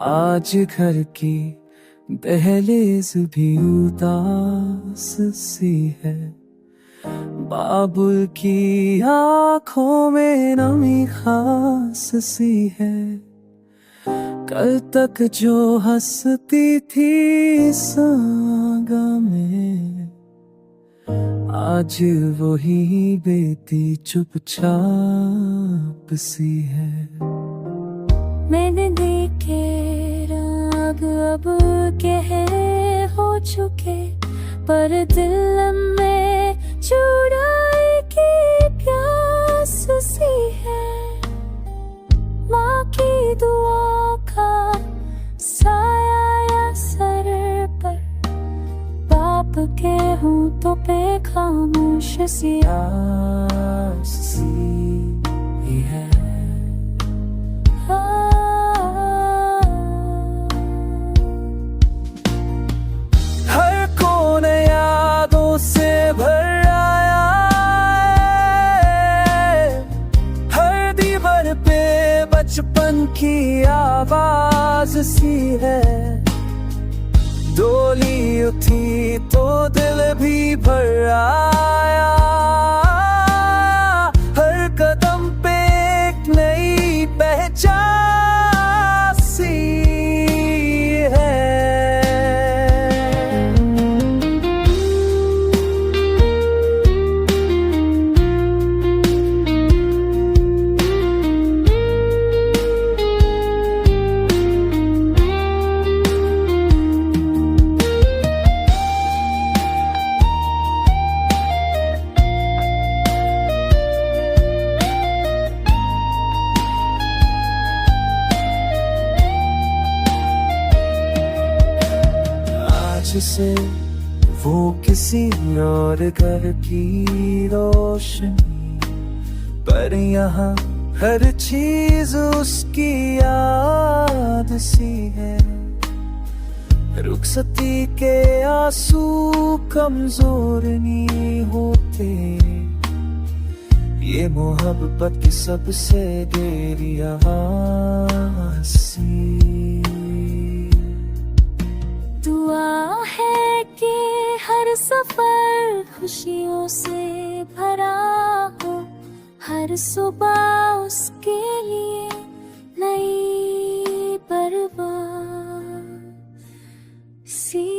आज घर की दहलीज भी उदास सी है। बाबुल की आंखों में नमी खास सी है। कल तक जो हंसती थी सागा में, आज वही बेटी चुपचाप सी है। मैंने देखे राग अब गहरे हो चुके, पर दिल में चुराई की प्यास सी है। माँ की दुआ का साया या सर पर, बाप के होंठों पे खामोश सी आस सी है। हर कोने यादों से भर आया है। हर दीवार पे बचपन की आवाज सी है। डोली उठी तो दिल भी भर आया। हर कदम पे एक नई पहचान सी है। से वो किसी और घर की रोशनी, पर यहाँ हर चीज उसकी याद सी है। रुखसती के आंसू कमजोर नहीं होते, ये मोहब्बत की सबसे गहरी सी। दुआ है कि हर सफर खुशियों से भरा हो, हर सुबह उसके लिए नई बर्बाद सी